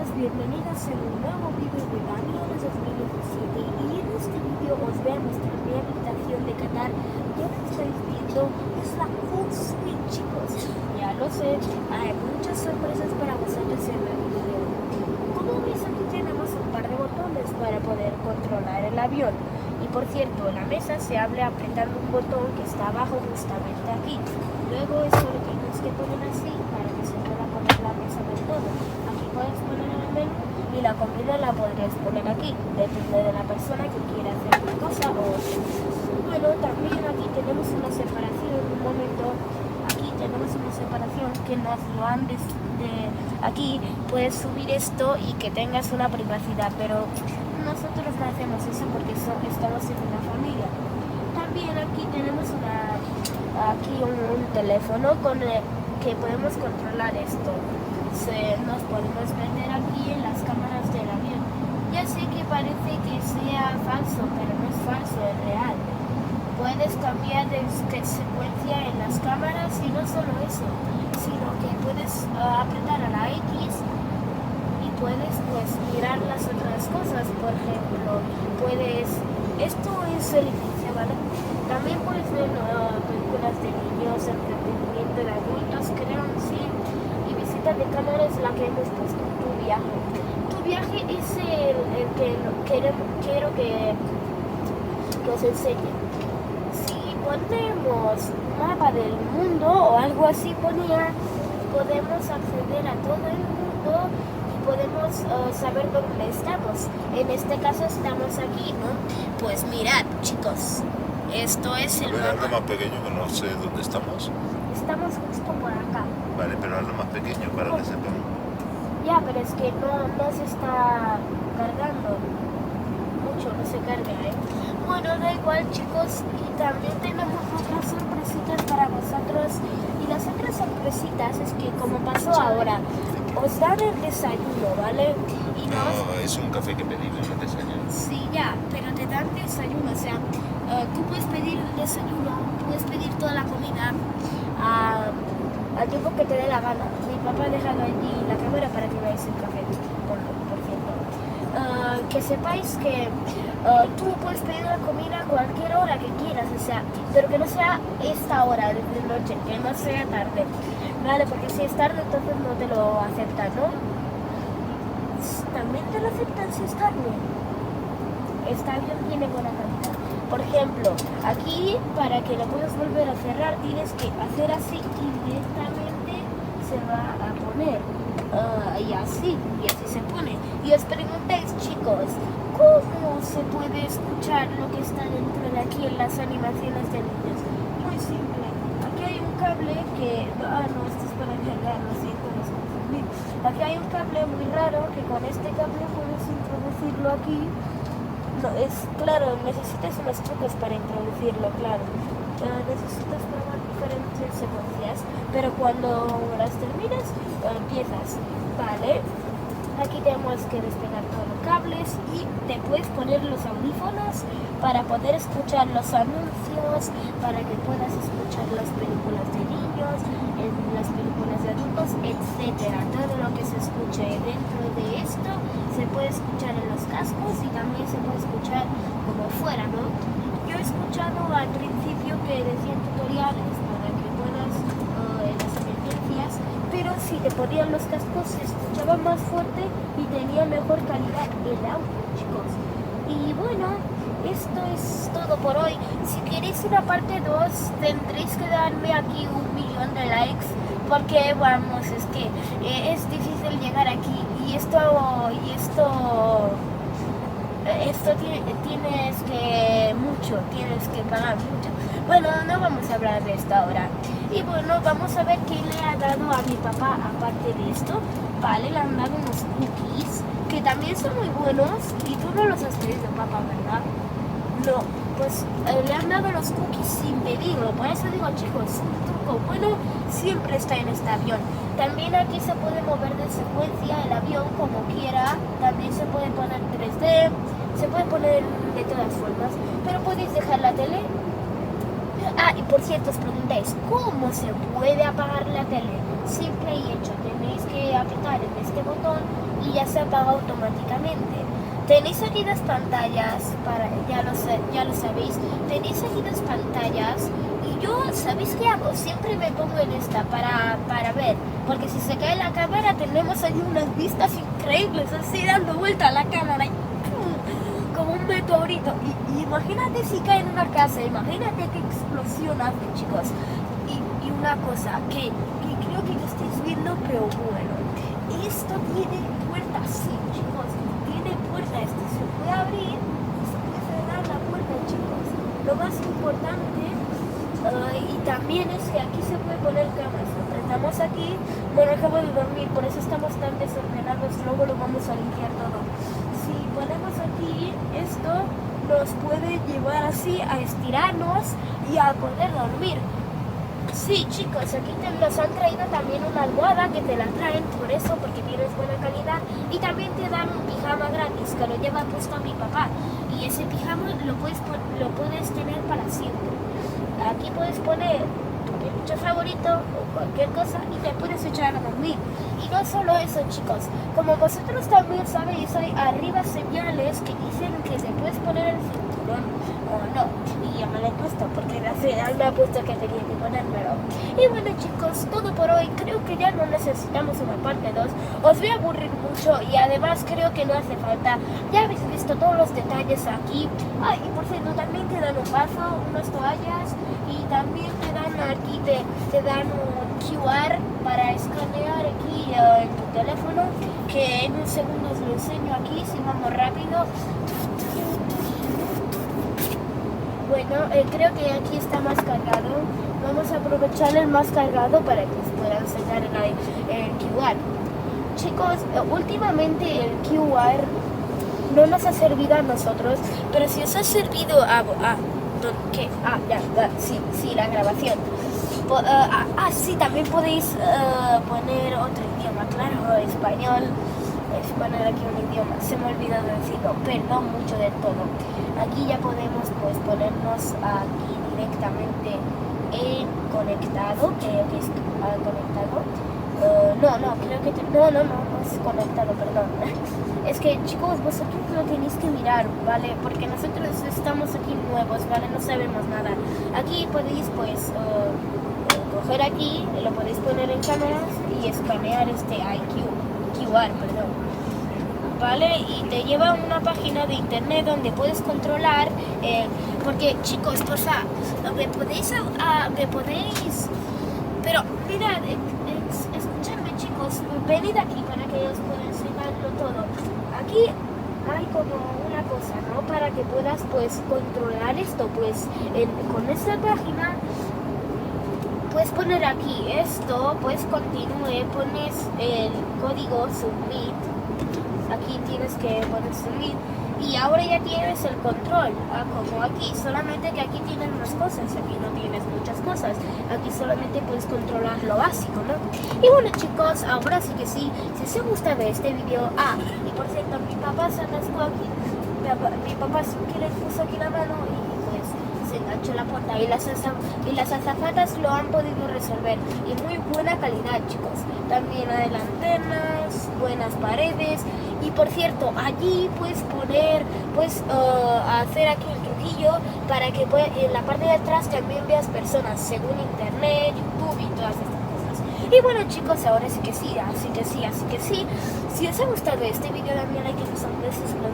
chicos, bienvenidos a un nuevo vídeo de Daniel 2017 y en este vídeo os veo nuestra rehabilitación de Qatar. Ya lo estáis viendo, es la Full Suite, chicos. Ya lo sé, hay muchas sorpresas para vosotros en el vídeo. Como veis, aquí tenemos un par de botones para poder controlar el avión. Y por cierto, la mesa se abre apretando un botón que está abajo justamente aquí. Luego eso lo tienes que poner así para que se pueda poner la mesa del todo. Aquí puedes poner el menú y la comida la podrías poner aquí. Depende de la persona que quiera hacer una cosa o otra. Bueno, también aquí tenemos una separación. Un momento, aquí tenemos una separación que nos lo han de aquí puedes subir esto y que tengas una privacidad, pero nosotros no hacemos eso porque estamos en una familia. También aquí tenemos un teléfono con el que podemos controlar esto. Nos podemos meter aquí en las cámaras del avión. Ya sé que parece que sea falso, pero no es falso, es real. Puedes cambiar de secuencia en las cámaras y no solo eso, sino que puedes apretar a la X y puedes pues mirar las otras cosas. Por ejemplo, esto es el inicio, ¿vale? También puedes ver películas de niños, entretenimiento de adultos, creo, sí. Y visita de cámara es la que hemos puesto. Tu viaje es el que quiero que os enseñe. Si ponemos mapa del mundo o algo así ponía, podemos acceder a todo el mundo y podemos saber dónde estamos. En este caso estamos aquí, ¿no? Pues mirad, chicos, esto es el mapa. Algo más pequeño que no sé dónde estamos. Estamos justo por acá. Vale, pero algo más pequeño para que sepamos. Ya, pero es que no se está cargando mucho, no se carga, ¿eh? Bueno, da igual, chicos, y también tenemos otras sorpresitas para vosotros. Y las otras sorpresitas es que, como pasó ahora, os dan el desayuno, ¿vale? Y No, es un café que pedimos el desayuno. Sí, ya, pero te dan desayuno, o sea, tú puedes pedir el desayuno, puedes pedir toda la comida al tiempo que te dé la gana. Mi papá ha dejado allí la cámara para que veáis el café, por cierto. Que sepáis que tú puedes pedir la comida a cualquier hora que quieras, o sea, pero que no sea esta hora de noche, que no sea tarde, ¿vale? Porque si es tarde entonces no te lo aceptan, ¿no? También te lo aceptan si es tarde. Este avión tiene buena calidad. Por ejemplo, aquí para que lo puedas volver a cerrar tienes que hacer así y directamente se va a poner. Y así se pone. Y os preguntáis, chicos, ¿cómo se puede escuchar lo que está dentro de aquí en las animaciones de niños? Muy simple. Aquí hay un cable que... no, esto es para cargar, lo siento, no sé confundir. Aquí hay un cable muy raro que con este cable puedes introducirlo aquí. No, es claro, necesitas unos trucos para introducirlo, claro. Necesitas probar diferentes secuencias, pero cuando las terminas, empiezas, ¿vale? Aquí tenemos que despegar todos los cables y te puedes poner los audífonos para poder escuchar los anuncios, para que puedas escuchar las películas de niños, las películas de adultos, etcétera. Todo lo que se escuche dentro de esto se puede escuchar en los cascos y también se puede escuchar como fuera, ¿no? Yo he escuchado al principio que decían tutoriales para que puedas en las emergencias, pero si te ponían los cascos se escuchaba más fuerte y tenía mejor calidad el audio, chicos. Y bueno, esto es todo por hoy. Si queréis una parte 2 tendréis que darme aquí 1.000.000 de likes, porque vamos, es que es difícil llegar aquí y esto tienes que pagar mucho. Bueno, no vamos a hablar de esto ahora. Y bueno, vamos a ver qué le ha dado a mi papá aparte de esto. Vale, le han dado unos cookies que también son muy buenos y tú no los has pedido, papá, ¿verdad? No, pues le han dado los cookies sin pedirlo. Por eso digo, chicos, un truco bueno siempre está en este avión. También aquí se puede mover de secuencia el avión como quiera. También se puede poner 3D, se puede poner de todas formas, pero podéis dejar la tele. Y por cierto, os preguntáis, ¿cómo se puede apagar la tele? simple y hecho. Tenéis que apretar en este botón y ya se apaga automáticamente. Tenéis aquí dos pantallas, ya lo sabéis, tenéis aquí dos pantallas y yo, ¿sabéis qué hago? Siempre me pongo en esta para ver, porque si se cae la cámara tenemos aquí unas vistas increíbles, así dando vuelta a la cámara, y ¡pum! Como un meteorito, y imagínate si cae en una casa, imagínate qué explosión hace, chicos, y una cosa que creo que lo estáis viendo, pero bueno, esto tiene puertas, sí, chicos. Se puede abrir y se puede cerrar la puerta, chicos. Lo más importante y también es que aquí se puede poner cámaras. Apretamos aquí, bueno, acabo de dormir, por eso estamos tan desordenados, luego lo vamos a limpiar todo. Si ponemos aquí esto, nos puede llevar así a estirarnos y a poder dormir. Sí, chicos, aquí nos han traído también una almohada que te la traen por eso, porque tienes buena calidad, y también te dan un pijama gratis que lo lleva puesto mi papá, y ese pijama lo puedes tener para siempre. Aquí puedes poner tu peluche favorito o cualquier cosa y te puedes echar a dormir. Y no solo eso, chicos, como vosotros también sabéis, hay arriba señales que dicen que te puedes poner el cinturón o no, y yo me lo he puesto porque la señal me ha puesto que tenía que ponérmelo. Y bueno, chicos, todo por hoy. Creo que ya no necesitamos una parte 2, os voy a aburrir mucho y además creo que no hace falta. Ya habéis visto todos los detalles aquí. Ay, y por cierto, también te dan un vaso, unas toallas, y también te dan aquí, te dan un QR para escanear aquí en tu teléfono, que en un segundo os lo enseño aquí, si vamos rápido. Bueno, creo que aquí está más cargado. Vamos a aprovechar el más cargado para que os pueda enseñar el QR. Chicos, últimamente el QR no nos ha servido a nosotros, pero si os ha servido ¿qué? Sí, la grabación. Sí, también podéis poner otro idioma, claro, español. Es poner aquí un idioma, se me ha olvidado decirlo, perdón mucho de todo. Aquí ya podemos pues ponernos aquí directamente en conectado, creo que es conectado. No es conectado, perdón. Es que, chicos, vosotros lo tenéis que mirar, ¿vale? Porque nosotros estamos aquí nuevos, ¿vale? No sabemos nada. Aquí podéis pues coger aquí, lo podéis poner en cámaras y escanear este QR, perdón. ¿Vale? Y te lleva a una página de internet donde puedes controlar, porque, chicos, porfa, me podéis, pero mirad, escuchadme, chicos, venid aquí para que os pueda enseñarlo todo. Aquí hay como una cosa, ¿no? Para que puedas pues controlar esto, pues con esta página puedes poner aquí esto, pues continúe, pones el código submit. Aquí tienes que poner submit y ahora ya tienes el control, como aquí, solamente que aquí tienes más cosas, aquí no tienes muchas cosas, aquí solamente puedes controlar lo básico, ¿no? Y bueno, chicos, ahora sí que sí, si os ha gustado este video, y por cierto, mi papá se atascó aquí, mi papá que le puso aquí la mano y pues se enganchó la puerta, y las azafatas lo han podido resolver, y muy buena calidad, chicos. También hay antenas, buenas paredes, y por cierto, allí puedes poner, hacer aquí el truquillo para que en la parte de atrás también veas personas según internet, YouTube y todas estas cosas. Y bueno, chicos, ahora sí que sí, así que sí. Si os ha gustado este video, dame like y no se olviden de suscribirse.